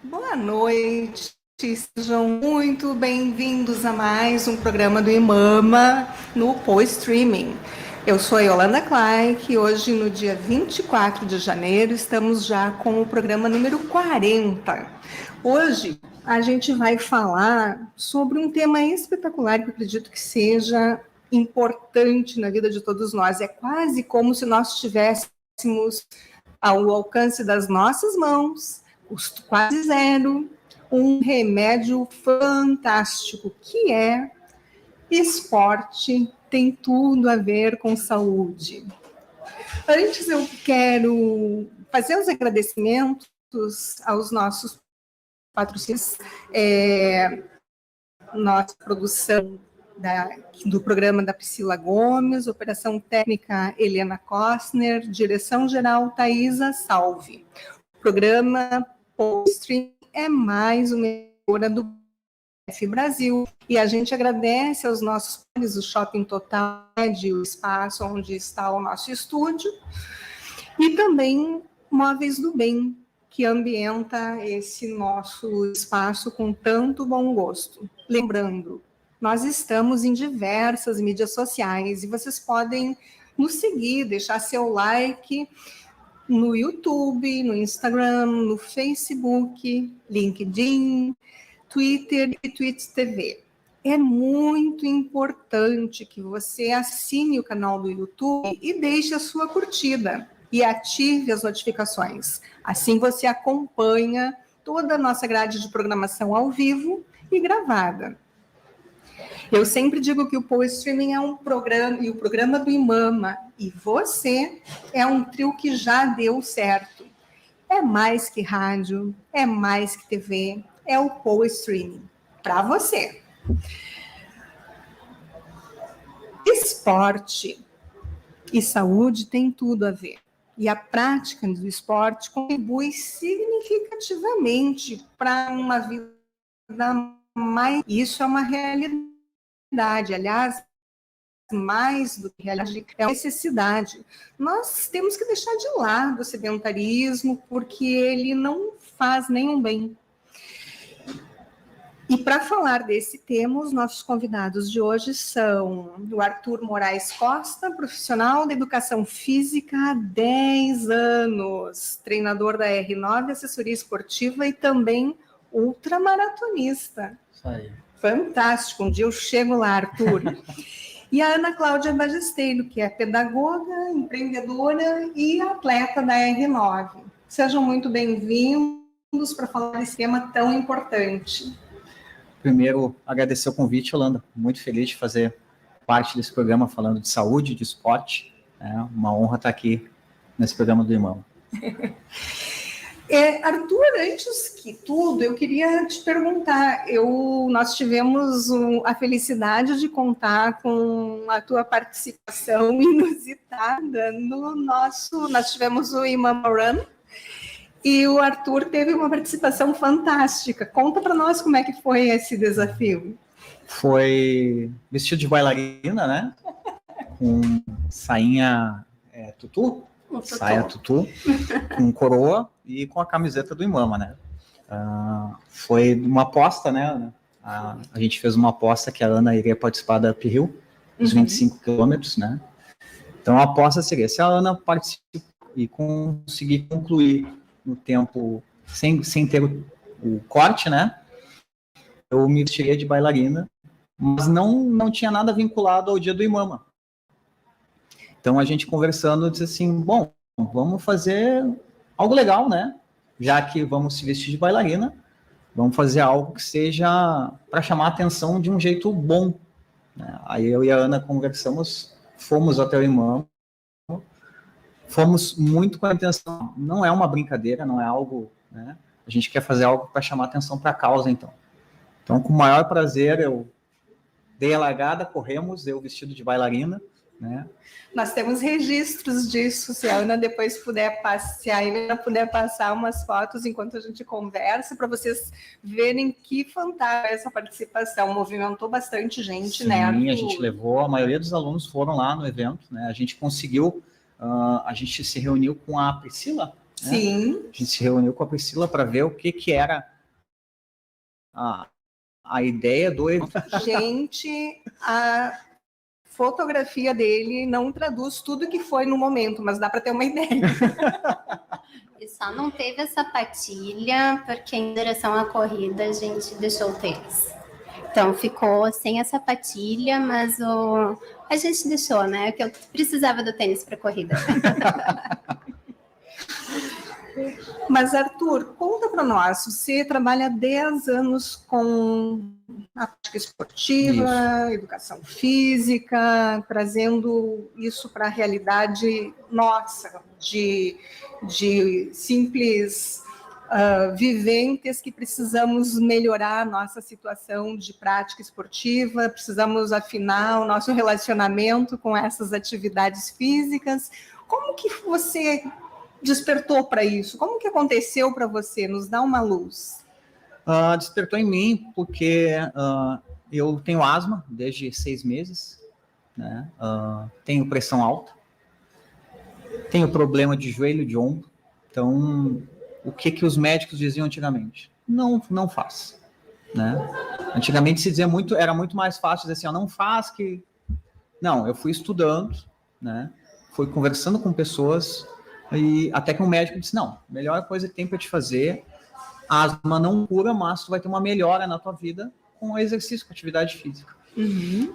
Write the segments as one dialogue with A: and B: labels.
A: Boa noite, sejam muito bem-vindos a mais um programa do IMAMA no Poe Streaming. Eu sou a Yolanda Clark e hoje, no dia 24 de janeiro, estamos já com o programa número 40. Hoje a gente vai falar sobre um tema espetacular que eu acredito que seja importante na vida de todos nós. É quase como se nós tivéssemos ao alcance das nossas mãos, custo quase zero, um remédio fantástico, que é esporte, tem tudo a ver com saúde. Antes eu quero fazer os agradecimentos aos nossos patrocínios, nossa produção do programa da Priscila Gomes, operação técnica Helena Kostner, direção-geral Thaisa Salve. O programa Poststream é mais uma emissora do BF Brasil e a gente agradece aos nossos pares, o Shopping Total, o espaço onde está o nosso estúdio, e também Móveis do Bem, que ambienta esse nosso espaço com tanto bom gosto. Lembrando, nós estamos em diversas mídias sociais e vocês podem nos seguir, deixar seu like no YouTube, no Instagram, no Facebook, LinkedIn, Twitter e Twitch TV. É muito importante que você assine o canal do YouTube e deixe a sua curtida e ative as notificações. Assim você acompanha toda a nossa grade de programação ao vivo e gravada. Eu sempre digo que o Poe Streaming é um programa, e o programa do IMAMA e você é um trio que já deu certo. É mais que rádio, é mais que TV, é o Poe Streaming para você. Esporte e saúde tem tudo a ver. E a prática do esporte contribui significativamente para uma vida mais. Isso é uma realidade. Aliás, mais do que realidade, é uma necessidade. Nós temos que deixar de lado o sedentarismo, porque ele não faz nenhum bem. E para falar desse tema, os nossos convidados de hoje são o Arthur Moraes Costa, profissional da educação física há 10 anos, treinador da R9, assessoria esportiva e também ultramaratonista.
B: Isso aí.
A: Fantástico, um dia eu chego lá, Arthur. E a Ana Cláudia Bajesteiro, que é pedagoga, empreendedora e atleta da R9. Sejam muito bem-vindos para falar desse tema tão importante.
B: Primeiro, agradecer o convite, Yolanda. Muito feliz de fazer parte desse programa falando de saúde, de esporte. É uma honra estar aqui nesse programa do IMAMA.
A: Arthur, antes que tudo, eu queria te perguntar, nós tivemos a felicidade de contar com a tua participação inusitada nós tivemos o IMAMA Run, e o Arthur teve uma participação fantástica. Conta para nós como é que foi esse desafio.
B: Foi vestido de bailarina, né? Com sainha tutu, saia tutu, com coroa e com a camiseta do IMAMA, né? Foi uma aposta, né? A gente fez uma aposta que a Ana iria participar da Uphill, os 25 quilômetros, né? Então a aposta seria, se a Ana participar e conseguir concluir no tempo, sem ter o corte, né? Eu me vestiria de bailarina, mas não tinha nada vinculado ao dia do IMAMA. Então a gente conversando, disse assim, bom, vamos fazer algo legal, né? Já que vamos se vestir de bailarina, vamos fazer algo que seja para chamar a atenção de um jeito bom. Né? Aí eu e a Ana conversamos, fomos até o IMAMA, fomos muito com a intenção, não é uma brincadeira, não é algo, né? A gente quer fazer algo para chamar atenção para a causa, então. Então, com o maior prazer, eu dei a largada, corremos, eu vestido de bailarina, né?
A: Nós temos registros disso, se a Ana depois puder passar umas fotos enquanto a gente conversa, para vocês verem que fantástica essa participação, movimentou bastante gente,
B: sim,
A: né?
B: Sim, a gente levou, a maioria dos alunos foram lá no evento, né? A gente conseguiu, a gente se reuniu com a Priscila,
A: sim.
B: Né? A gente se reuniu com a Priscila para ver o que era a ideia do...
A: Gente, a fotografia dele não traduz tudo que foi no momento, mas dá para ter uma ideia.
C: E só não teve a sapatilha, porque em direção à corrida a gente deixou o tênis. Então ficou sem a sapatilha, mas a gente deixou, né? Porque eu precisava do tênis para corrida.
A: Mas, Arthur, conta para nós, você trabalha 10 anos com a prática esportiva, educação física, trazendo isso para a realidade nossa, de simples viventes que precisamos melhorar a nossa situação de prática esportiva, precisamos afinar o nosso relacionamento com essas atividades físicas. Como que você despertou para isso? Como que aconteceu para você? Nos dá uma luz.
B: Despertou em mim porque eu tenho asma desde 6 meses, né? Tenho pressão alta, tenho problema de joelho e de ombro. Então, o que os médicos diziam antigamente? Não faz, né? Antigamente se dizia muito, era muito mais fácil dizer assim, não faz que... Não, eu fui estudando, né? Fui conversando com pessoas e até que um médico disse, não, a melhor coisa que tem para te fazer, a asma não cura, mas tu vai ter uma melhora na tua vida com o exercício, com a atividade física.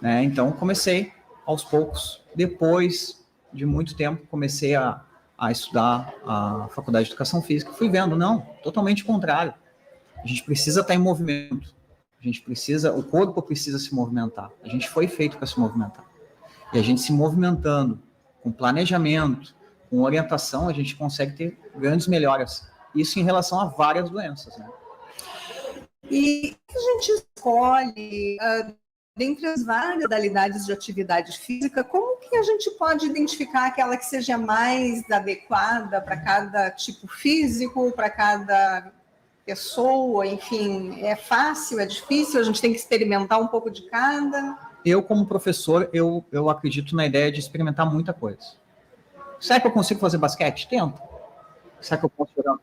B: Né? Então, comecei aos poucos. Depois de muito tempo, comecei a estudar a Faculdade de Educação Física. Fui vendo, não, totalmente contrário. A gente precisa estar em movimento. O corpo precisa se movimentar. A gente foi feito para se movimentar. E a gente se movimentando, com planejamento, com orientação, a gente consegue ter grandes melhoras. Isso em relação a várias doenças, né?
A: E a gente escolhe, dentre as várias modalidades de atividade física, como que a gente pode identificar aquela que seja mais adequada para cada tipo físico, para cada pessoa, enfim, é fácil, é difícil, a gente tem que experimentar um pouco de cada?
B: Eu, como professor, eu acredito na ideia de experimentar muita coisa. Será que eu consigo fazer basquete? Tenta. Será que eu posso jogar?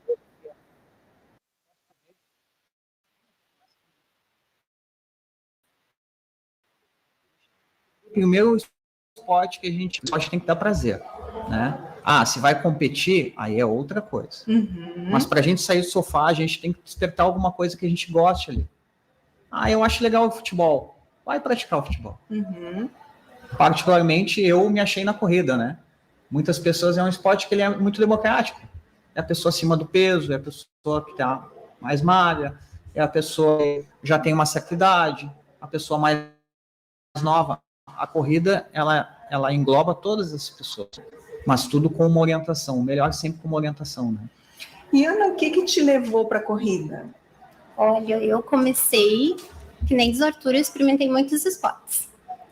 B: Primeiro esporte que a gente tem que dar prazer, né? Se vai competir, aí é outra coisa. Mas para a gente sair do sofá, a gente tem que despertar alguma coisa que a gente goste ali. Eu acho legal o futebol. Vai praticar o futebol. Particularmente, eu me achei na corrida, né? Muitas pessoas, é um esporte que ele é muito democrático. É a pessoa acima do peso, é a pessoa que está mais magra, é a pessoa que já tem uma certa idade, a pessoa mais nova. A corrida, ela engloba todas as pessoas, mas tudo com uma orientação. O melhor sempre com uma orientação, né?
A: E Ana, o que te levou para a corrida?
C: Olha, eu comecei, que nem diz o Arthur, eu experimentei muitos esportes.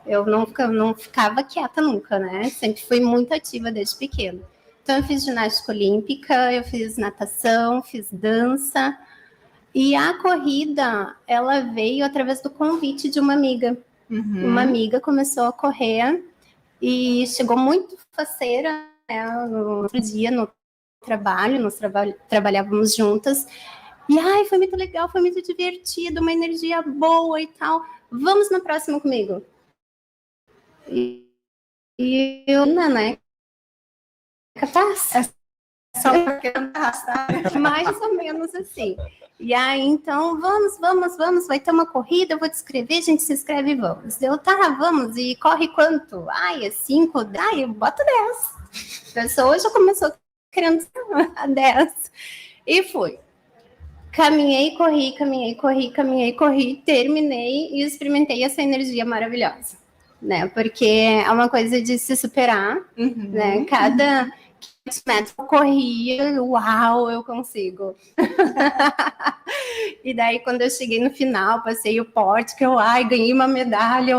C: Eu não ficava quieta nunca, né? Sempre fui muito ativa desde pequena. Então, eu fiz ginástica olímpica, eu fiz natação, fiz dança. E a corrida, ela veio através do convite de uma amiga. Uma amiga começou a correr e chegou muito faceira, né? No outro dia, no trabalho, nós trabalhávamos juntas. E foi muito legal, foi muito divertido, uma energia boa e tal. Vamos na próxima comigo. E eu, né? Capaz?
A: Só porque
C: Mais ou menos assim. E aí, então, vamos, vai ter uma corrida, eu vou te escrever, a gente se inscreve e vamos. Eu, vamos, e corre quanto? É 5, eu boto 10. A pessoa já começou querendo a 10. E fui. Caminhei, corri, terminei e experimentei essa energia maravilhosa, né? Porque é uma coisa de se superar, né? Cada 500 metros eu corria, uau, eu consigo. E daí, quando eu cheguei no final, passei o porte, que eu, ganhei uma medalha,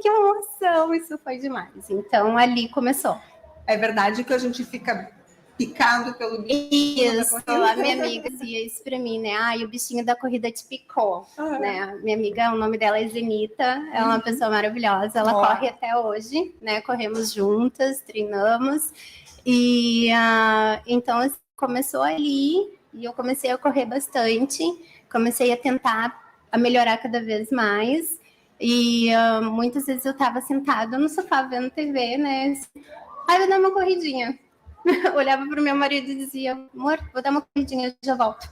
C: que emoção, isso foi demais. Então, ali começou.
A: É verdade que a gente fica picado pelo bichinho.
C: Isso, a minha amiga dizia isso pra mim, né? O bichinho da corrida te picou, né? Minha amiga, o nome dela é Zenita, ela é uma pessoa maravilhosa, ela corre até hoje, né? Corremos juntas, treinamos, e então começou ali, e eu comecei a correr bastante, comecei a tentar a melhorar cada vez mais. E muitas vezes eu estava sentada no sofá vendo TV, né? Aí eu dar uma corridinha. Olhava para o meu marido e dizia, amor, vou dar uma corridinha, já volto.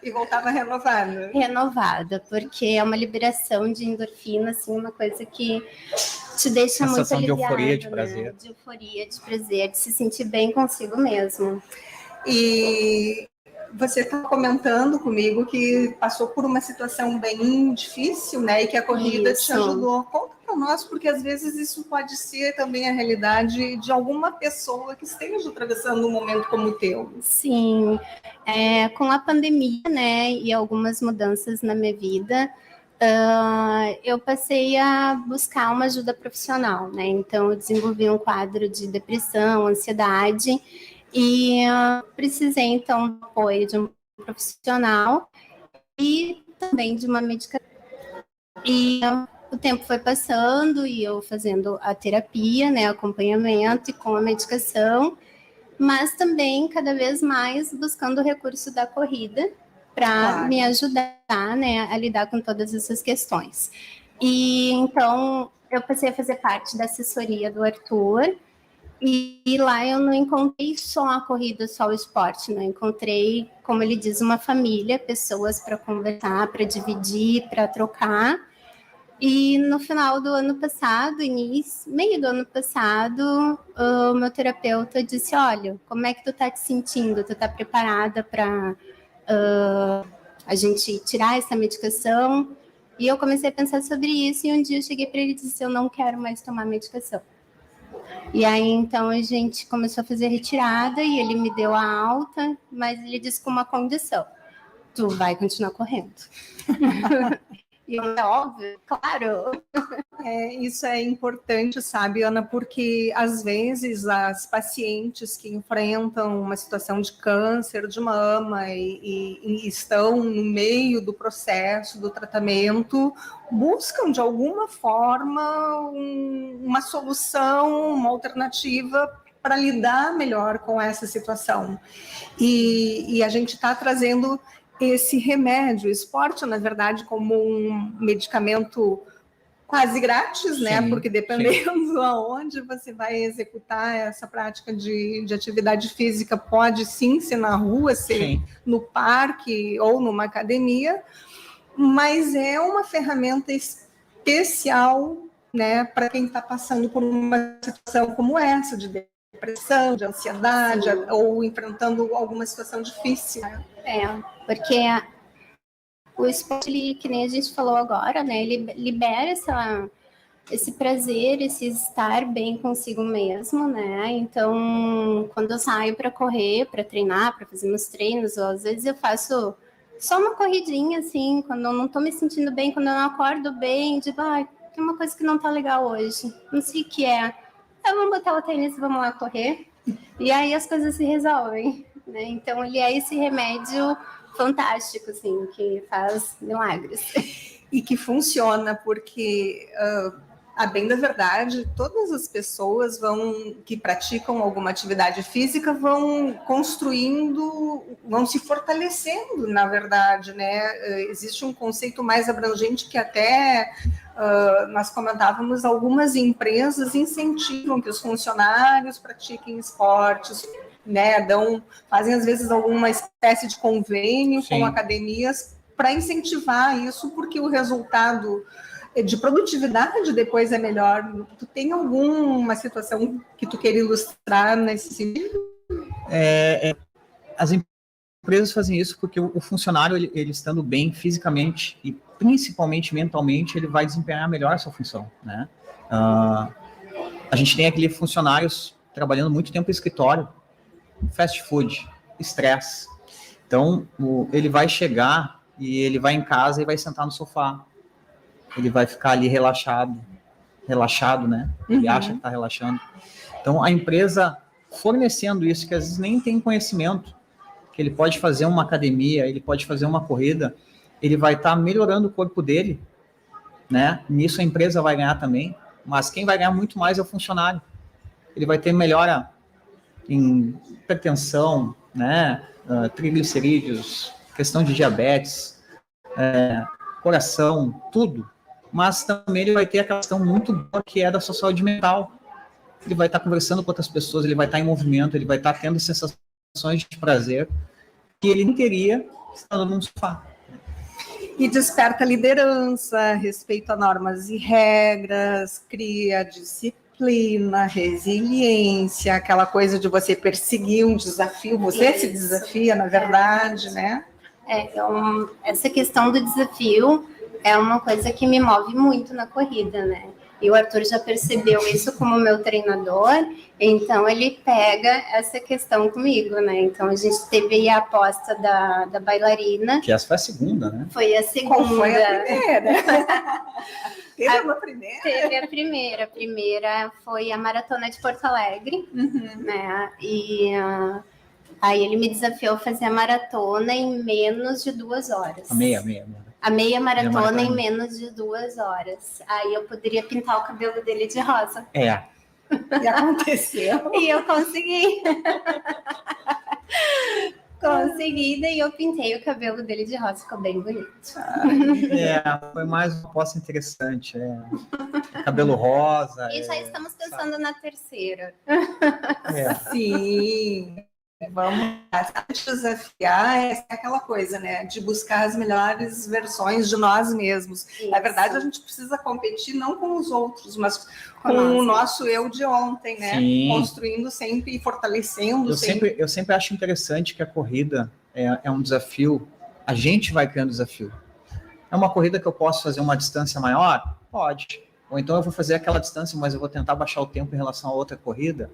A: E voltava renovada.
C: Renovada, porque é uma liberação de endorfina, assim, uma coisa que te deixa muito aliviada,
B: de euforia, de prazer.
C: né? De euforia, de prazer, de se sentir bem consigo mesmo.
A: E você está comentando comigo que passou por uma situação bem difícil, né? E que a corrida te ajudou. Conta para nós, porque às vezes isso pode ser também a realidade de alguma pessoa que esteja atravessando um momento como o teu.
C: Sim, com a pandemia, né, e algumas mudanças na minha vida, eu passei a buscar uma ajuda profissional, né? Então, eu desenvolvi um quadro de depressão, ansiedade, e precisei, então, do apoio de um profissional e também de uma medicação. E o tempo foi passando e eu fazendo a terapia, né, acompanhamento e com a medicação, mas também cada vez mais buscando o recurso da corrida para me ajudar, né, a lidar com todas essas questões. E então eu passei a fazer parte da assessoria do Arthur, e lá eu não encontrei só a corrida, só o esporte, né? Encontrei, como ele diz, uma família, pessoas para conversar, para dividir, para trocar. E no final do ano passado, meio do ano passado, o meu terapeuta disse, olha, como é que tu tá te sentindo? Tu tá preparada para a gente tirar essa medicação? E eu comecei a pensar sobre isso, e um dia eu cheguei para ele e disse, eu não quero mais tomar medicação. E aí, então, a gente começou a fazer a retirada e ele me deu a alta, mas ele disse com uma condição, tu vai continuar correndo. E é óbvio, claro.
A: Isso é importante, sabe, Ana, porque às vezes as pacientes que enfrentam uma situação de câncer de mama e estão no meio do processo do tratamento, buscam de alguma forma uma solução, uma alternativa para lidar melhor com essa situação. E a gente está trazendo esse remédio, o esporte, na verdade, como um medicamento quase grátis, né? Porque dependendo aonde você vai executar essa prática de atividade física, pode sim ser na rua, ser no parque ou numa academia, mas é uma ferramenta especial, né, para quem está passando por uma situação como essa, de depressão, de ansiedade, ou enfrentando alguma situação difícil.
C: Porque o esporte, ele, que nem a gente falou agora, né, ele libera esse prazer, esse estar bem consigo mesmo, né? Então, quando eu saio para correr, para treinar, para fazer meus treinos, ou às vezes eu faço só uma corridinha, assim, quando eu não tô me sentindo bem, quando eu não acordo bem, digo, tem uma coisa que não tá legal hoje, não sei o que é. Vamos botar o tênis e vamos lá correr. E aí as coisas se resolvem, né? Então, ele é esse remédio fantástico, assim, que faz milagres.
A: E que funciona, porque, a bem da verdade, todas as pessoas que praticam alguma atividade física vão construindo, vão se fortalecendo, na verdade, né? Existe um conceito mais abrangente que até nós comentávamos, algumas empresas incentivam que os funcionários pratiquem esportes, né? Fazem às vezes alguma espécie de convênio com academias para incentivar isso, porque o resultado de produtividade depois é melhor. Tu tem alguma situação que tu queira ilustrar nesse sentido?
B: As empresas fazem isso porque o funcionário, ele estando bem fisicamente e principalmente mentalmente, ele vai desempenhar melhor a sua função, né? A gente tem aqueles funcionários trabalhando muito tempo em escritório, fast food, estresse. Então, ele vai chegar e ele vai em casa e vai sentar no sofá. Ele vai ficar ali relaxado, né? Ele acha que está relaxando. Então, a empresa fornecendo isso, que às vezes nem tem conhecimento, que ele pode fazer uma academia, ele pode fazer uma corrida, ele vai estar melhorando o corpo dele, né? Nisso a empresa vai ganhar também, mas quem vai ganhar muito mais é o funcionário. Ele vai ter melhora em hipertensão, né? Triglicerídeos, questão de diabetes, coração, tudo, mas também ele vai ter aquela questão muito boa que é da sua saúde mental. Ele vai estar conversando com outras pessoas, ele vai estar em movimento, ele vai estar tendo sensações de prazer que ele não teria estando num sofá.
A: E desperta liderança, respeito a normas e regras, cria disciplina, resiliência, aquela coisa de você perseguir um desafio, você se desafia, na verdade, né?
C: Essa questão do desafio é uma coisa que me move muito na corrida, né? E o Arthur já percebeu isso como meu treinador, então ele pega essa questão comigo, né? Então a gente teve aí a aposta da bailarina.
B: Que essa foi a segunda, né?
C: Foi a segunda.
A: Qual foi a primeira? Teve uma primeira?
C: Teve a primeira. A primeira foi a Maratona de Porto Alegre, né? E aí ele me desafiou a fazer a maratona em menos de 2 horas.
B: A meia.
C: A meia maratona em menos de 2 horas. Aí eu poderia pintar o cabelo dele de rosa.
A: E aconteceu.
C: E eu consegui. Consegui, daí eu pintei o cabelo dele de rosa, ficou bem bonito.
B: Foi mais uma aposta interessante. Cabelo rosa.
C: E já estamos pensando na terceira.
A: Sim. Vamos desafiar é aquela coisa, né? De buscar as melhores versões de nós mesmos.
C: Isso.
A: Na verdade, a gente precisa competir não com os outros, mas com o nosso eu de ontem, né?
B: Sim.
A: Construindo sempre e fortalecendo.
B: Eu sempre acho interessante que a corrida é um desafio. A gente vai criando desafio. É uma corrida que eu posso fazer uma distância maior? Pode. Ou então eu vou fazer aquela distância, mas eu vou tentar baixar o tempo em relação a outra corrida?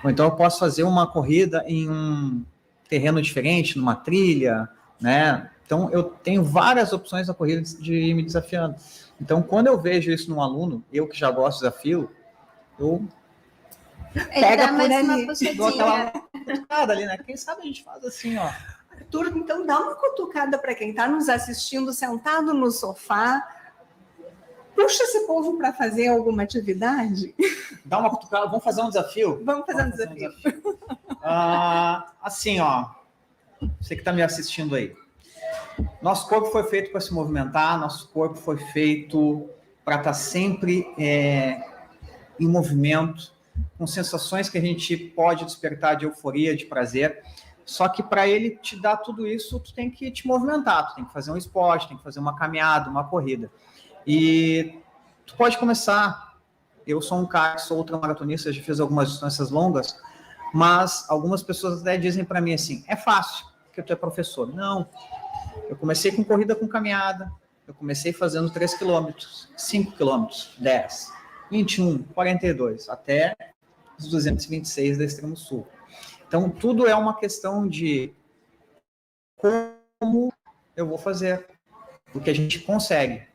B: Ou então eu posso fazer uma corrida em um terreno diferente, numa trilha, né? Então eu tenho várias opções na corrida de ir me desafiando. Então quando eu vejo isso num aluno, eu que já gosto de desafio, eu
C: pega por ali,
B: dou aquela cutucada ali, né? Quem sabe a gente faz assim, ó.
A: Arthur, então dá uma cutucada para quem está nos assistindo, sentado no sofá. Puxa esse povo para fazer alguma atividade.
B: Dá uma cutucada, vamos fazer um desafio?
A: Vamos fazer um desafio.
B: Assim, ó, você que está me assistindo aí. Nosso corpo foi feito para se movimentar, nosso corpo foi feito para estar sempre em movimento, com sensações que a gente pode despertar de euforia, de prazer. Só que para ele te dar tudo isso, tu tem que te movimentar, tu tem que fazer um esporte, tem que fazer uma caminhada, uma corrida. E tu pode começar. Eu sou um cara que sou ultramaratonista, já fiz algumas distâncias longas, mas algumas pessoas até dizem para mim assim, é fácil, porque tu é professor. Não, eu comecei com corrida com caminhada, eu comecei fazendo 3 quilômetros, 5 quilômetros, 10, 21, 42, até os 226 da Extremo Sul. Então, tudo é uma questão de como eu vou fazer, porque a gente consegue.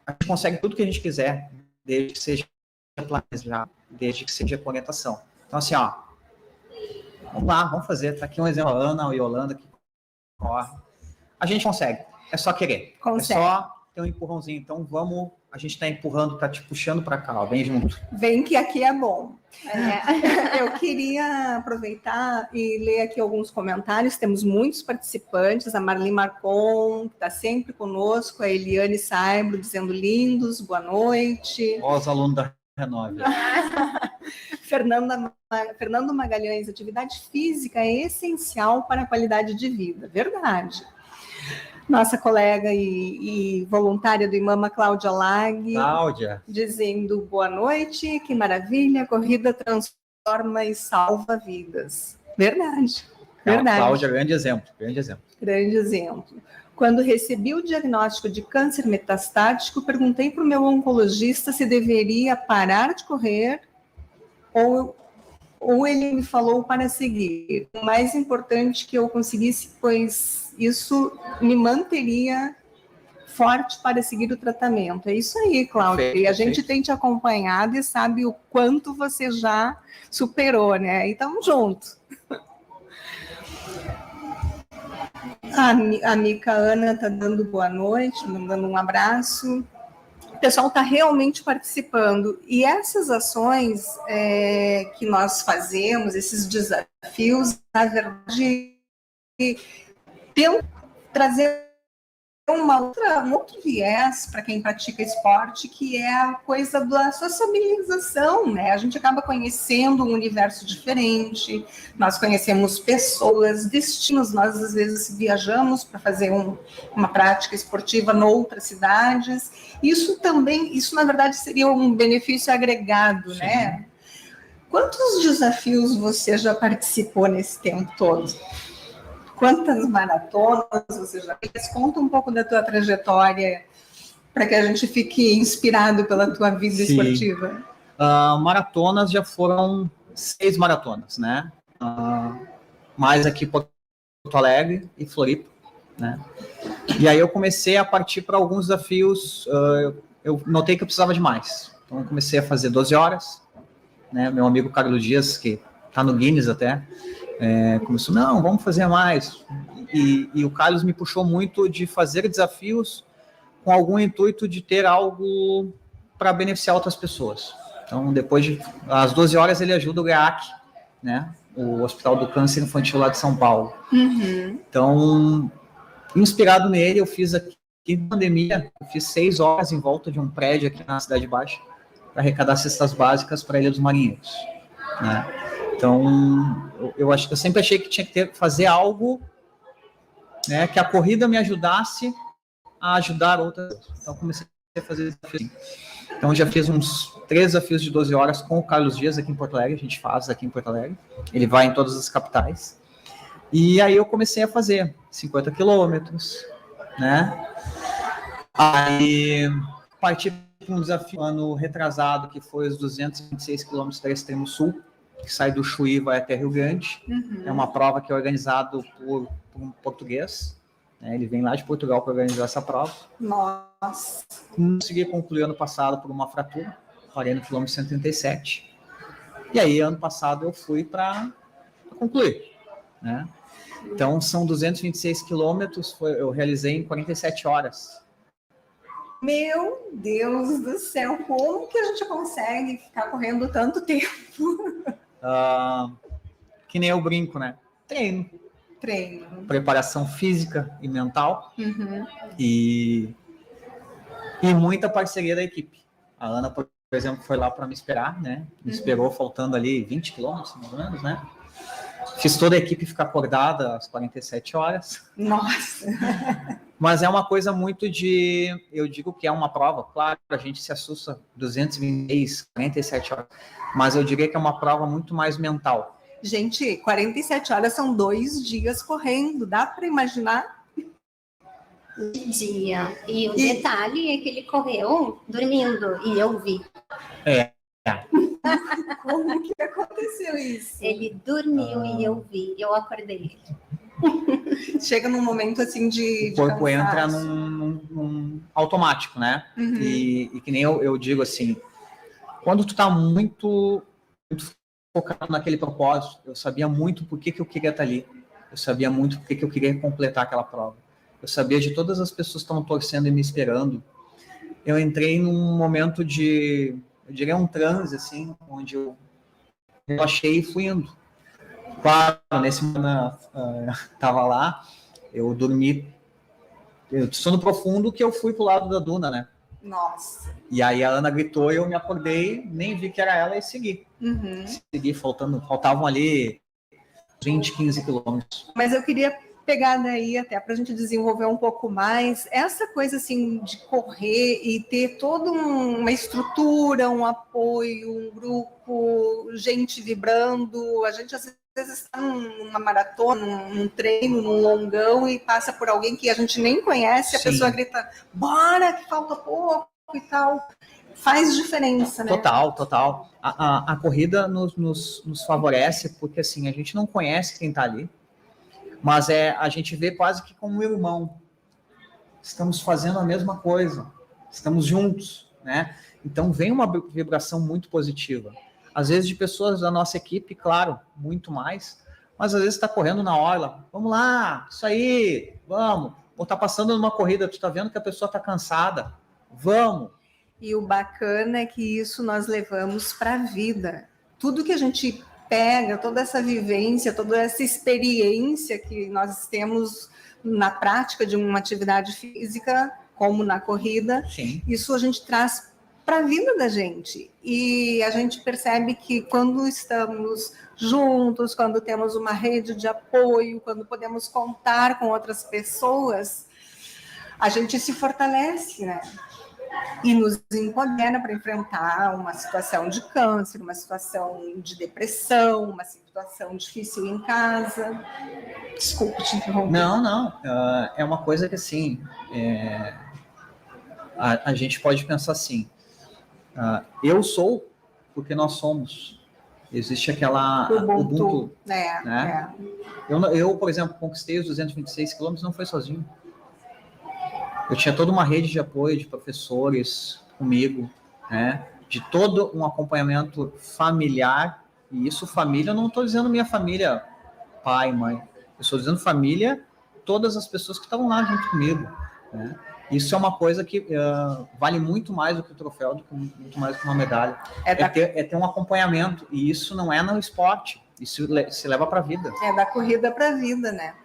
B: A gente consegue tudo que a gente quiser, desde que seja planejado, desde que seja com orientação. Então, assim, ó, vamos lá, vamos fazer. Tá aqui um exemplo, a Ana e a Yolanda, que corre. A gente consegue, é só querer.
A: Consegue.
B: É só ter um empurrãozinho. Então, vamos, a gente tá empurrando, tá te puxando para cá, ó, vem junto.
A: Vem que aqui é bom. Eu queria aproveitar e ler aqui alguns comentários. Temos muitos participantes. A Marli Marcon, que está sempre conosco, a Eliane Saibro, dizendo lindos, boa noite.
B: Ó, os alunos da Renove.
A: Fernando Magalhães, atividade física é essencial para a qualidade de vida. Verdade. Nossa colega e voluntária do IMAMA, Cláudia Lag, dizendo boa noite, que maravilha, a corrida transforma e salva vidas. Verdade.
B: Cláudia, grande exemplo.
A: Grande exemplo. Quando recebi o diagnóstico de câncer metastático, perguntei para o meu oncologista se deveria parar de correr ou ele me falou para seguir. O mais importante que eu conseguisse, pois isso me manteria forte para seguir o tratamento. É isso aí, Cláudia. E a gente tem te acompanhado e sabe o quanto você já superou, né? E estamos juntos. A Mica Ana está dando boa noite, mandando um abraço. O pessoal está realmente participando. E essas ações que nós fazemos, esses desafios, na verdade, tentam trazer um outro viés para quem pratica esporte, que é a coisa da sociabilização, né? A gente acaba conhecendo um universo diferente, nós conhecemos pessoas, destinos, nós às vezes viajamos para fazer uma prática esportiva em outras cidades. Isso na verdade seria um benefício agregado, sim, né? Quantos desafios você já participou nesse tempo todo? Quantas maratonas você já fez? Conta um pouco da tua trajetória para que a gente fique inspirado pela tua vida, sim, esportiva.
B: Maratonas já foram 6 maratonas, né? Mais aqui Porto Alegre e Floripa, né? E aí eu comecei a partir para alguns desafios, eu notei que eu precisava de mais. Então eu comecei a fazer 12 horas, né? Meu amigo Carlos Dias, que está no Guinness até, começou, não, vamos fazer mais. E o Carlos me puxou muito de fazer desafios com algum intuito de ter algo para beneficiar outras pessoas. Então, depois às 12 horas, ele ajuda o GEAC, né, o Hospital do Câncer Infantil lá de São Paulo.
A: Uhum.
B: Então, inspirado nele, eu fiz aqui na pandemia, eu fiz 6 horas em volta de um prédio aqui na Cidade Baixa para arrecadar cestas básicas para a Ilha dos Marinheiros, né? Então, eu sempre achei que tinha que fazer algo, né, que a corrida me ajudasse a ajudar outras. Então, comecei a fazer desafios. Então, já fiz uns 3 desafios de 12 horas com o Carlos Dias aqui em Porto Alegre. A gente faz aqui em Porto Alegre. Ele vai em todas as capitais. E aí eu comecei a fazer 50 quilômetros, né? Aí parti para um desafio ano retrasado, que foi os 226 quilômetros da Extremo Sul, que sai do Chuí e vai até Rio Grande.
A: Uhum.
B: É uma prova que é organizada por um português, né? Ele vem lá de Portugal para organizar essa prova.
A: Nossa!
B: Consegui concluir ano passado por uma fratura, parei no quilômetro 137. E aí, ano passado, eu fui para concluir, né? Então, são 226 quilômetros, eu realizei em 47 horas.
A: Meu Deus do céu, como que a gente consegue ficar correndo tanto tempo?
B: Que nem eu brinco, né? Treino. Preparação física e mental.
A: Uhum.
B: E muita parceria da equipe. A Ana, por exemplo, foi lá para me esperar, né? Me esperou faltando ali 20 quilômetros, mais ou menos, né? Fiz toda a equipe ficar acordada às 47 horas.
A: Nossa!
B: Mas é uma coisa muito eu digo que é uma prova, claro, a gente se assusta 226, 47 horas, mas eu diria que é uma prova muito mais mental.
A: Gente, 47 horas são 2 dias correndo, dá para imaginar?
C: Dia. E o detalhe é que ele correu dormindo, e eu vi.
A: Como que aconteceu isso?
C: Ele dormiu e eu vi, eu acordei ele.
A: Chega num momento assim de
B: o corpo entra num automático, né?
A: Uhum.
B: E que nem eu digo assim, quando tu tá muito focado naquele propósito, eu sabia muito por que eu queria estar ali, eu sabia muito por que eu queria completar aquela prova, eu sabia de todas as pessoas que estão torcendo e me esperando. Eu entrei num momento de, eu diria, um transe, assim, onde eu relaxei e fui indo. Claro, nesse momento estava lá, eu dormi, sono profundo, que eu fui pro lado da duna, né?
A: Nossa!
B: E aí a Ana gritou, eu me acordei, nem vi que era ela e segui.
A: Uhum.
B: Segui, faltavam ali 20, 15 quilômetros.
A: Mas eu queria pegar daí até para a gente desenvolver um pouco mais essa coisa assim de correr e ter toda uma estrutura, um apoio, um grupo, gente vibrando. A gente às vezes está numa maratona, num treino, num longão e passa por alguém que a gente nem conhece, a
B: Sim.
A: pessoa grita, bora, que falta pouco e tal. Faz diferença, né?
B: Total. A corrida nos favorece, porque assim, a gente não conhece quem está ali, mas a gente vê quase que como um irmão. Estamos fazendo a mesma coisa, estamos juntos, né? Então vem uma vibração muito positiva. Às vezes de pessoas da nossa equipe, claro, muito mais, mas às vezes está correndo na orla, vamos lá, isso aí, vamos. Ou está passando numa corrida, tu está vendo que a pessoa está cansada, vamos.
A: E o bacana é que isso nós levamos para a vida. Tudo que a gente pega toda essa vivência, toda essa experiência que nós temos na prática de uma atividade física, como na corrida,
B: Sim.
A: isso a gente traz para a vida da gente. E a gente percebe que quando estamos juntos, quando temos uma rede de apoio, quando podemos contar com outras pessoas, a gente se fortalece, né? E nos empodera para enfrentar uma situação de câncer, uma situação de depressão, uma situação difícil em casa. Desculpe te interromper.
B: Não. É uma coisa que, assim, a gente pode pensar assim, eu sou porque nós somos. Existe aquela Ubuntu, né? Eu, por exemplo, conquistei os 226 quilômetros, não foi sozinho. Eu tinha toda uma rede de apoio de professores comigo, né? De todo um acompanhamento familiar. E isso, família, eu não estou dizendo minha família, pai, mãe. Eu estou dizendo família, todas as pessoas que estavam lá junto comigo, né? Isso é uma coisa que vale muito mais do que o troféu, muito mais do que uma medalha. É ter um acompanhamento. E isso não é no esporte. Isso se leva para a vida.
A: É da corrida para a vida, né?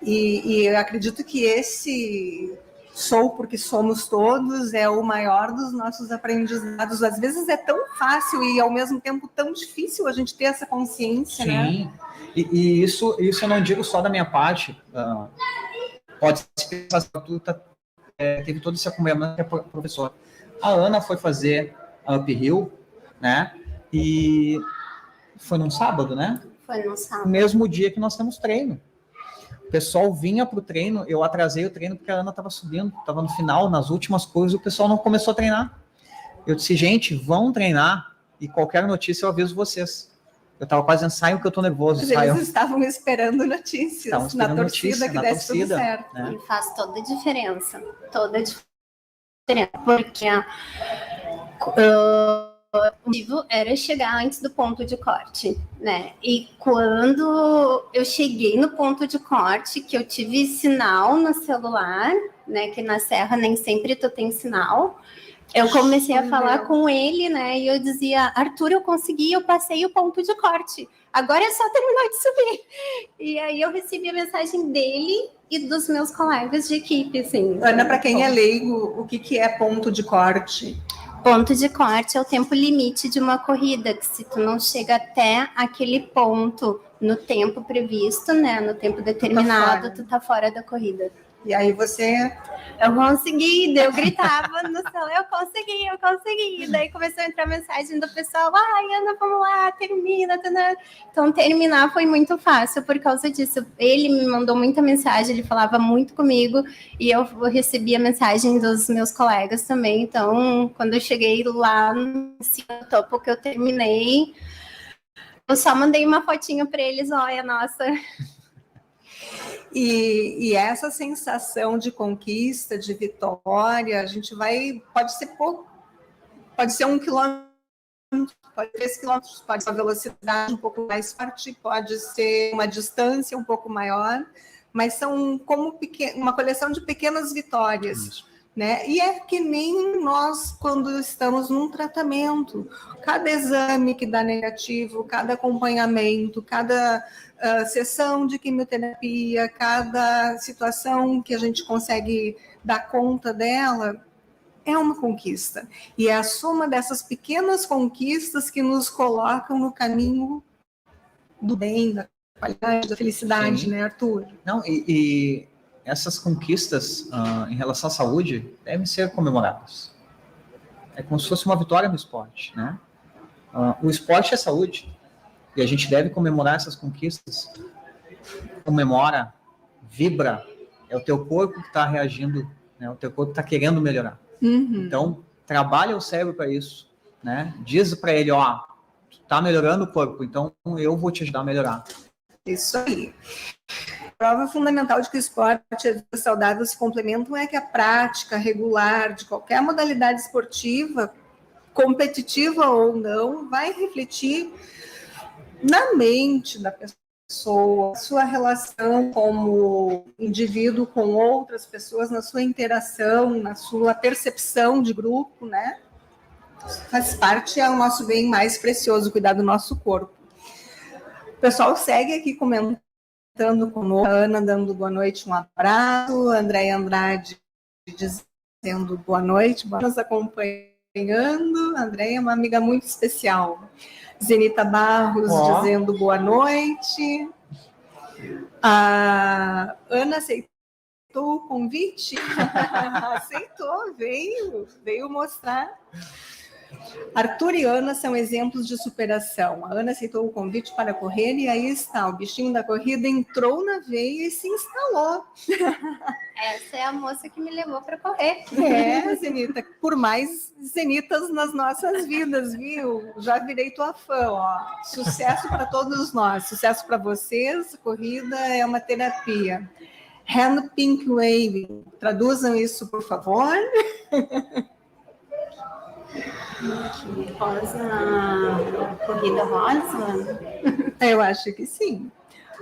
A: E eu acredito que esse sou porque somos todos é o maior dos nossos aprendizados. Às vezes é tão fácil e ao mesmo tempo tão difícil a gente ter essa consciência,
B: sim,
A: né?
B: Sim, e isso eu não digo só da minha parte. Pode se pensar que teve todo esse acompanhamento que é professor. A Ana foi fazer a Uphill, né? E foi num sábado, né?
C: Foi num sábado.
B: No mesmo dia que nós temos treino. O pessoal vinha para o treino, eu atrasei o treino porque a Ana estava subindo, estava no final, nas últimas coisas, o pessoal não começou a treinar. Eu disse, gente, vão treinar e qualquer notícia eu aviso vocês. Eu estava quase dizendo, saiam que eu estou nervoso.
A: Mas eles estavam esperando notícias, na torcida que desse tudo certo.
C: Né? E faz toda a diferença, porque o objetivo era chegar antes do ponto de corte, né? E quando eu cheguei no ponto de corte, que eu tive sinal no celular, né? Que na serra nem sempre tu tem sinal. Eu comecei a falar com ele, né? E eu dizia, Arthur, eu consegui, eu passei o ponto de corte. Agora é só terminar de subir. E aí eu recebi a mensagem dele e dos meus colegas de equipe, assim.
A: Ana, para quem é leigo, o que é ponto de corte?
C: Ponto de corte é o tempo limite de uma corrida, que se tu não chega até aquele ponto no tempo previsto, né, no tempo determinado, tu tá fora da corrida.
A: E aí você...
C: Eu consegui, eu gritava no celular, eu consegui. Daí começou a entrar mensagem do pessoal, Ana, vamos lá, termina. Então, terminar foi muito fácil por causa disso. Ele me mandou muita mensagem, ele falava muito comigo, e eu recebia mensagem dos meus colegas também. Então, quando eu cheguei lá no topo que eu terminei, eu só mandei uma fotinho para eles, olha, nossa...
A: E essa sensação de conquista, de vitória, a gente pode ser pouco, pode ser 1 quilômetro, pode ser 3 quilômetros, pode ser uma velocidade um pouco mais forte, pode ser uma distância um pouco maior, mas são como uma coleção de pequenas vitórias. Isso. Né? E é que nem nós quando estamos num tratamento, cada exame que dá negativo, cada acompanhamento, cada sessão de quimioterapia, cada situação que a gente consegue dar conta dela, é uma conquista. E é a soma dessas pequenas conquistas que nos colocam no caminho do bem, da qualidade, da felicidade, sim, né, Arthur?
B: Não, e essas conquistas em relação à saúde devem ser comemoradas. É como se fosse uma vitória no esporte, né? O esporte é saúde e a gente deve comemorar essas conquistas. Comemora, vibra, é o teu corpo que está reagindo, né? O teu corpo está querendo melhorar.
A: Uhum.
B: Então, trabalha o cérebro para isso, né? Diz para ele, tu está melhorando o corpo, então eu vou te ajudar a melhorar.
A: Isso aí. Prova fundamental de que o esporte e a vida saudável se complementam é que a prática regular de qualquer modalidade esportiva, competitiva ou não, vai refletir na mente da pessoa, sua relação como indivíduo com outras pessoas, na sua interação, na sua percepção de grupo, né? Faz parte, é o nosso bem mais precioso, cuidar do nosso corpo. O pessoal segue aqui comentando conosco, a Ana dando boa noite, um abraço, a Andréia Andrade dizendo boa noite, nos acompanhando, a Andréia é uma amiga muito especial. Zenita Barros dizendo boa noite. A Ana aceitou o convite? Aceitou, veio mostrar. Arthur e Ana são exemplos de superação. A Ana aceitou o convite para correr e aí está, o bichinho da corrida entrou na veia e se instalou.
C: Essa é a moça que me levou para correr.
A: Zenita, por mais Zenitas nas nossas vidas, viu? Já virei tua fã, ó. Sucesso para todos nós, sucesso para vocês. A corrida é uma terapia. Hand Pink Waving, traduzam isso, por favor.
C: Corrida rosa?
A: Eu acho que sim.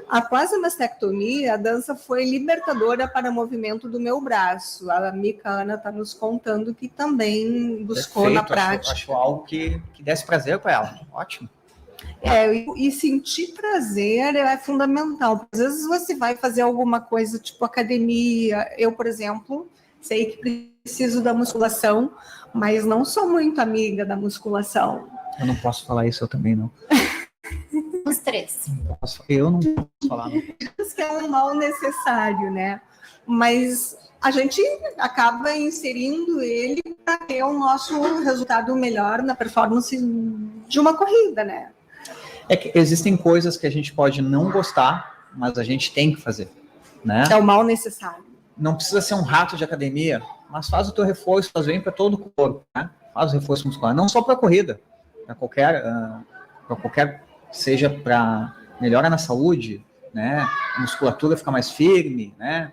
A: Após a mastectomia, a dança foi libertadora para o movimento do meu braço. A amiga Ana está nos contando que também buscou na prática.
B: Acho algo que desse prazer para ela. Ótimo.
A: E sentir prazer é fundamental. Às vezes você vai fazer alguma coisa tipo academia. Eu, por exemplo, sei que preciso da musculação, mas não sou muito amiga da musculação.
B: Eu não posso falar isso, eu também não.
C: Os três.
B: Eu não posso falar. Não.
A: Isso que é um mal necessário, né? Mas a gente acaba inserindo ele para ter o nosso resultado melhor na performance de uma corrida, né?
B: É que existem coisas que a gente pode não gostar, mas a gente tem que fazer, né?
A: É o mal necessário.
B: Não precisa ser um rato de academia, mas faz o teu reforço, faz bem para todo o corpo, né? Faz o reforço muscular, não só para corrida, para qualquer, seja para melhora na saúde, né? A musculatura fica mais firme, né?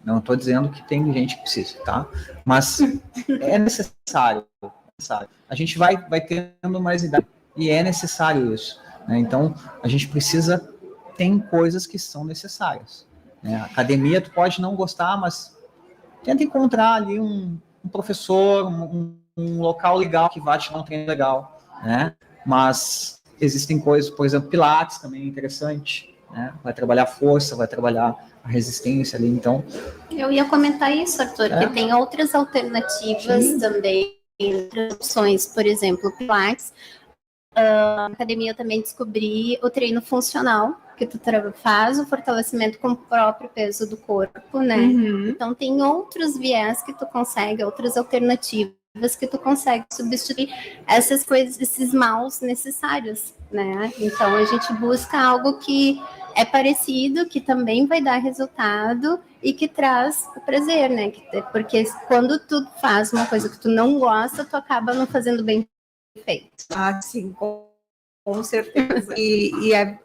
B: Não estou dizendo que tem gente que precisa, tá? Mas é necessário. A gente vai tendo mais idade e é necessário isso, né? Então a gente precisa, tem coisas que são necessárias. Né? A academia tu pode não gostar, mas tenta encontrar ali um professor, um local legal que vai te dar um treino legal, né? Mas existem coisas, por exemplo, Pilates também é interessante, né? Vai trabalhar força, vai trabalhar a resistência ali, então...
C: Eu ia comentar isso, Arthur, que tem outras alternativas também, outras opções, por exemplo, Pilates. Na academia eu também descobri o treino funcional, que tu faz o fortalecimento com o próprio peso do corpo, né?
A: Uhum.
C: Então tem outros viés que tu consegue, outras alternativas que tu consegue substituir essas coisas, esses maus necessários, né? Então a gente busca algo que é parecido, que também vai dar resultado e que traz o prazer, né? Porque quando tu faz uma coisa que tu não gosta, tu acaba não fazendo bem feito.
A: Ah, sim, com certeza. E é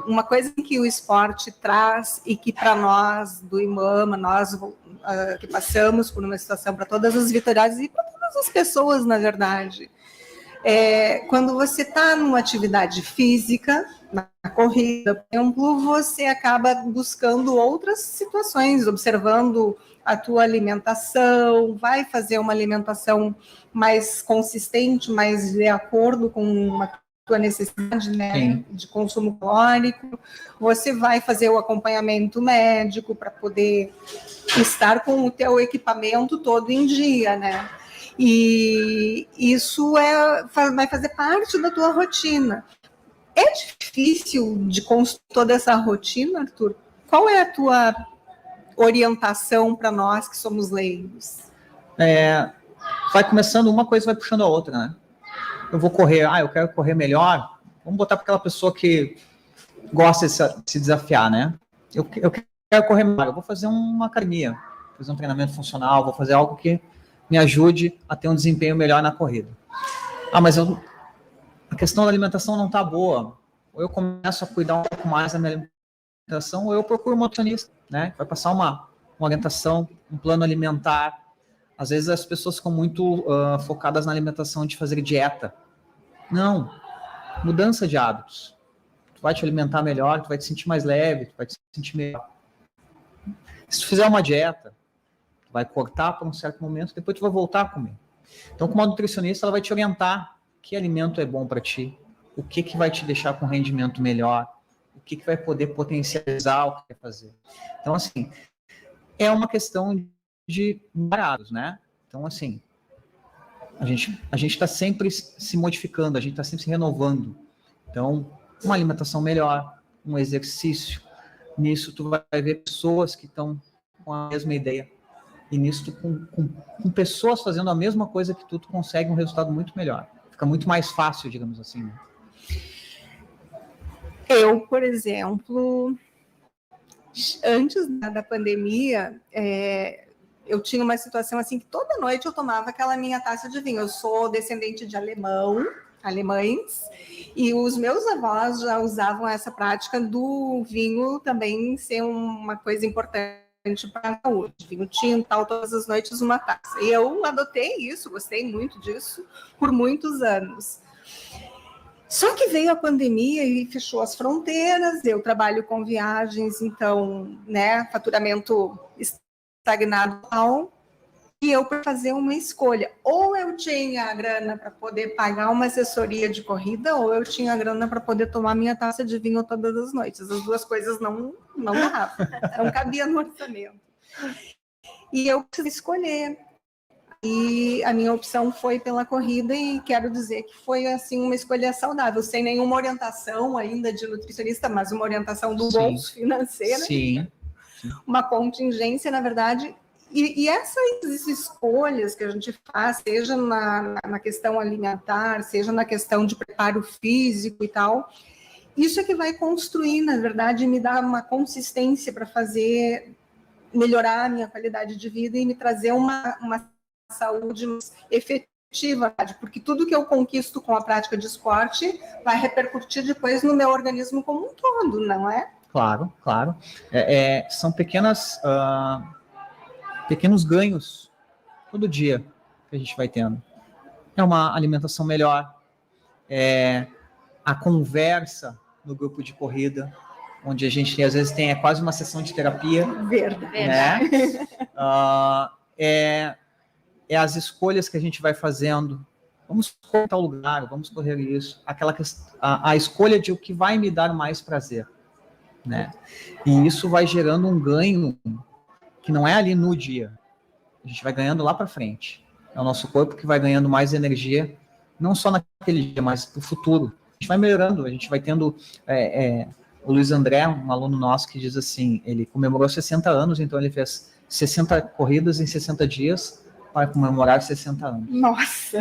A: uma coisa que o esporte traz e que para nós do IMAMA, nós que passamos por uma situação, para todas as vitoriosas e para todas as pessoas, na verdade, quando você está numa atividade física, na corrida, por exemplo, você acaba buscando outras situações, observando a tua alimentação, vai fazer uma alimentação mais consistente, mais de acordo com a tua necessidade, né, de consumo calórico. Você vai fazer o acompanhamento médico para poder estar com o teu equipamento todo em dia, né? E isso vai fazer parte da tua rotina. É difícil de construir toda essa rotina, Arthur? Qual é a tua orientação para nós que somos leigos?
B: Vai começando uma coisa, vai puxando a outra, né? Eu vou correr, eu quero correr melhor. Vamos botar para aquela pessoa que gosta de se desafiar, né? Eu quero correr melhor, eu vou fazer uma academia, vou fazer um treinamento funcional, vou fazer algo que me ajude a ter um desempenho melhor na corrida. Mas a questão da alimentação não está boa. Ou eu começo a cuidar um pouco mais da minha alimentação, ou eu procuro um nutricionista, né? Vai passar uma orientação, um plano alimentar. Às vezes as pessoas ficam muito focadas na alimentação de fazer dieta. Não. Mudança de hábitos. Tu vai te alimentar melhor, tu vai te sentir mais leve, tu vai te sentir melhor. Se tu fizer uma dieta, tu vai cortar por um certo momento, depois tu vai voltar a comer. Então, com uma nutricionista, ela vai te orientar que alimento é bom para ti, o que vai te deixar com rendimento melhor, o que vai poder potencializar o que quer fazer. Então, assim, é uma questão de baratos, né? Então, assim, a gente está sempre se modificando, a gente está sempre se renovando. Então, uma alimentação melhor, um exercício, nisso tu vai ver pessoas que estão com a mesma ideia. E nisso, com pessoas fazendo a mesma coisa que tu consegue um resultado muito melhor. Fica muito mais fácil, digamos assim. Né?
A: Eu, por exemplo, antes da pandemia, eu tinha uma situação assim que toda noite eu tomava aquela minha taça de vinho. Eu sou descendente de alemães, e os meus avós já usavam essa prática do vinho também ser uma coisa importante para a saúde, vinho tinto, tal, todas as noites uma taça. E eu adotei isso, gostei muito disso por muitos anos. Só que veio a pandemia e fechou as fronteiras, eu trabalho com viagens, então, né, faturamento estagnado, e eu para fazer uma escolha, ou eu tinha a grana para poder pagar uma assessoria de corrida, ou eu tinha a grana para poder tomar minha taça de vinho todas as noites. As duas coisas não davam, não cabia no orçamento. E eu precisei escolher. E a minha opção foi pela corrida, e quero dizer que foi assim uma escolha saudável, sem nenhuma orientação ainda de nutricionista, mas uma orientação do bolso financeiro.
B: Sim.
A: Uma contingência, na verdade. E essas escolhas que a gente faz, seja na questão alimentar, seja na questão de preparo físico e tal, isso é que vai construir, na verdade, me dar uma consistência para melhorar a minha qualidade de vida e me trazer uma saúde efetiva, porque tudo que eu conquisto com a prática de esporte vai repercutir depois no meu organismo como um todo, não é?
B: Claro. São pequenos ganhos todo dia que a gente vai tendo. É uma alimentação melhor, a conversa no grupo de corrida, onde a gente às vezes tem quase uma sessão de terapia.
A: Verdade.
B: Né? As escolhas que a gente vai fazendo. Vamos correr tal lugar, vamos correr isso. A escolha de o que vai me dar mais prazer. Né? E isso vai gerando um ganho que não é ali no dia. A gente vai ganhando lá para frente. É o nosso corpo que vai ganhando mais energia, não só naquele dia, mas para o futuro. A gente vai melhorando, a gente vai tendo... o Luiz André, um aluno nosso, que diz assim, ele comemorou 60 anos, então ele fez 60 corridas em 60 dias para comemorar 60 anos.
A: Nossa!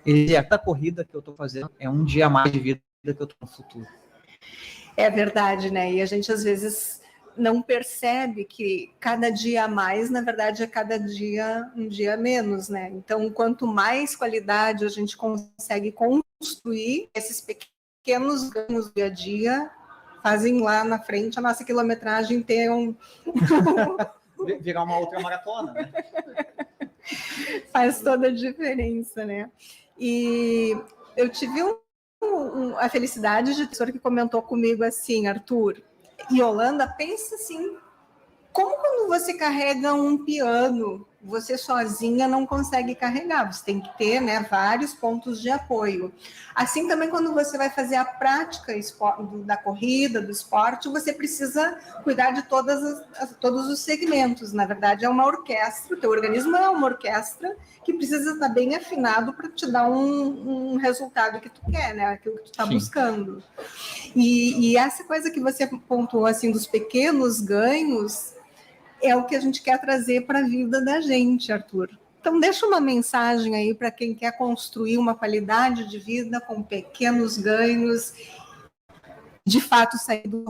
B: Ele diz, a corrida que eu estou fazendo é um dia a mais de vida que eu estou no futuro.
A: É verdade, né? E a gente, às vezes, não percebe que cada dia a mais, na verdade, é cada dia um dia a menos, né? Então, quanto mais qualidade a gente consegue construir, esses pequenos ganhos do dia a dia fazem lá na frente a nossa quilometragem ter
B: virar uma outra maratona, né?
A: Faz toda a diferença, né? E eu tive a felicidade de ter pessoa que comentou comigo assim, Arthur, Yolanda, pensa assim, como quando você carrega um piano, você sozinha não consegue carregar, você tem que ter, né, vários pontos de apoio. Assim também quando você vai fazer a prática da corrida, do esporte, você precisa cuidar de todos os segmentos. Na verdade, é uma orquestra, o teu organismo é uma orquestra que precisa estar bem afinado para te dar um resultado que tu quer, né, aquilo que tu está buscando. E essa coisa que você pontuou, assim, dos pequenos ganhos, é o que a gente quer trazer para a vida da gente, Arthur. Então, deixa uma mensagem aí para quem quer construir uma qualidade de vida com pequenos ganhos, de fato sair do...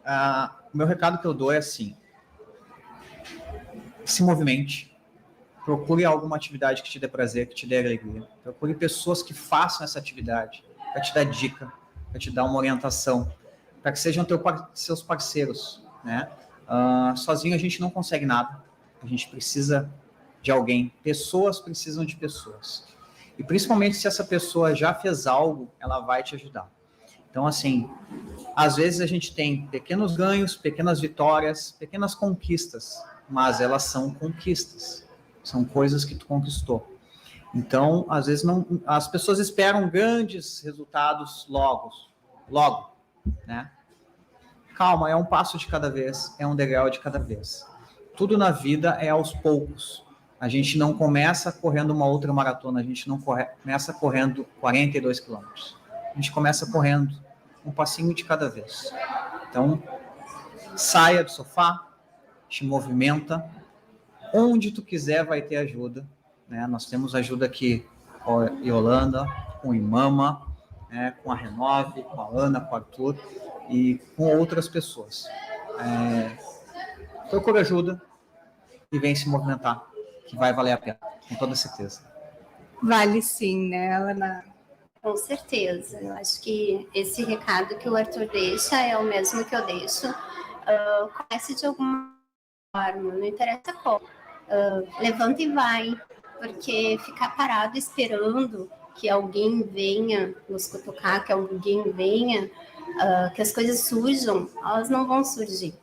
B: O meu recado que eu dou é assim, se movimente, procure alguma atividade que te dê prazer, que te dê alegria, procure pessoas que façam essa atividade, para te dar dica, para te dar uma orientação, para que sejam seus parceiros, né? Sozinho a gente não consegue nada, a gente precisa de alguém, pessoas precisam de pessoas, e principalmente se essa pessoa já fez algo, ela vai te ajudar. Então, assim, às vezes a gente tem pequenos ganhos, pequenas vitórias, pequenas conquistas, mas elas são conquistas, são coisas que tu conquistou. Então, às vezes, as pessoas esperam grandes resultados logo, né? Calma, é um passo de cada vez, é um degrau de cada vez. Tudo na vida é aos poucos. A gente não começa correndo uma outra maratona, a gente não começa correndo 42 quilômetros. A gente começa correndo um passinho de cada vez. Então, saia do sofá, te movimenta. Onde tu quiser vai ter ajuda, né? Nós temos ajuda aqui com a Yolanda, com o Imama, né? Com a Renove, com a Ana, com o Arthur e com outras pessoas. Procura ajuda e vem se movimentar, que vai valer a pena, com toda certeza.
A: Vale sim, né, Ana?
C: Com certeza. Eu acho que esse recado que o Arthur deixa é o mesmo que eu deixo. Comece de alguma forma, não interessa como. Levanta e vai, porque ficar parado esperando que alguém venha nos cutucar, que alguém venha, que as coisas surjam, elas não vão surgir.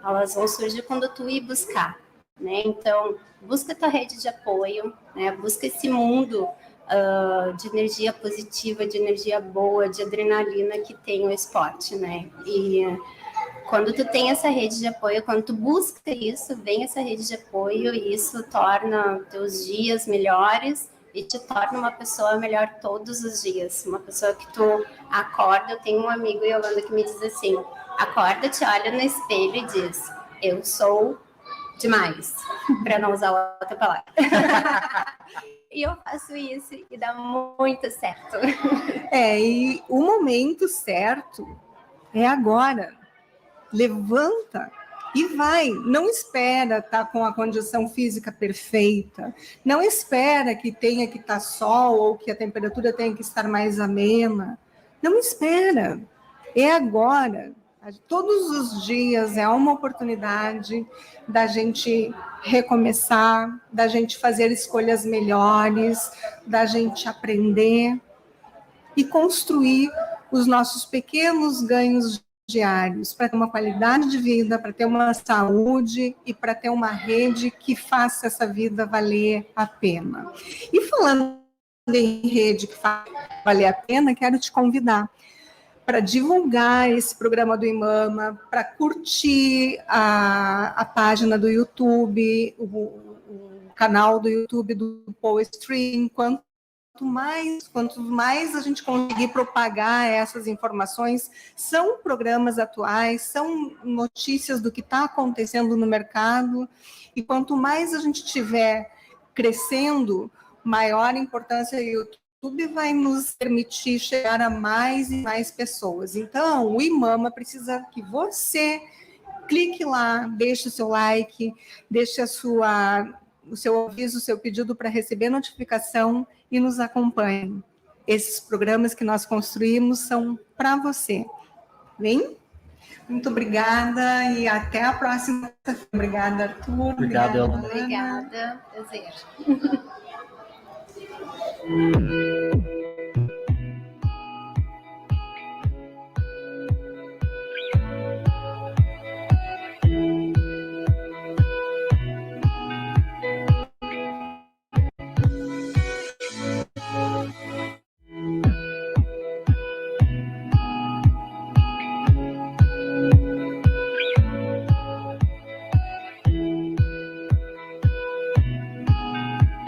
C: Elas vão surgir quando tu ir buscar, né? Então, busca tua rede de apoio, né? Busca esse mundo de energia positiva, de energia boa, de adrenalina que tem o esporte, né? E quando tu tem essa rede de apoio, quando tu busca isso, vem essa rede de apoio e isso torna teus dias melhores e te torna uma pessoa melhor todos os dias. Uma pessoa que tu acorda, eu tenho um amigo, Yolanda, que me diz assim, acorda, te olha no espelho e diz, eu sou demais, para não usar outra palavra. E eu faço isso e dá muito certo.
A: E o momento certo é agora. Levanta e vai. Não espera estar com a condição física perfeita. Não espera que tenha que estar sol ou que a temperatura tenha que estar mais amena. Não espera. É agora. Todos os dias é uma oportunidade da gente recomeçar, da gente fazer escolhas melhores, da gente aprender e construir os nossos pequenos ganhos diários para ter uma qualidade de vida, para ter uma saúde e para ter uma rede que faça essa vida valer a pena. E falando em rede que faz valer a pena, quero te convidar para divulgar esse programa do Imama, para curtir a página do YouTube, o canal do YouTube do PoeStream, quanto mais a gente conseguir propagar essas informações, são programas atuais, são notícias do que está acontecendo no mercado, e quanto mais a gente estiver crescendo, maior importância o YouTube vai nos permitir chegar a mais e mais pessoas. Então, o Imama precisa que você clique lá, deixe o seu like, deixe o seu aviso, o seu pedido para receber notificação e nos acompanhe. Esses programas que nós construímos são para você. Bem? Muito obrigada e até a próxima. Obrigada, Arthur.
B: Obrigado, Ana.
C: Obrigada. Prazer.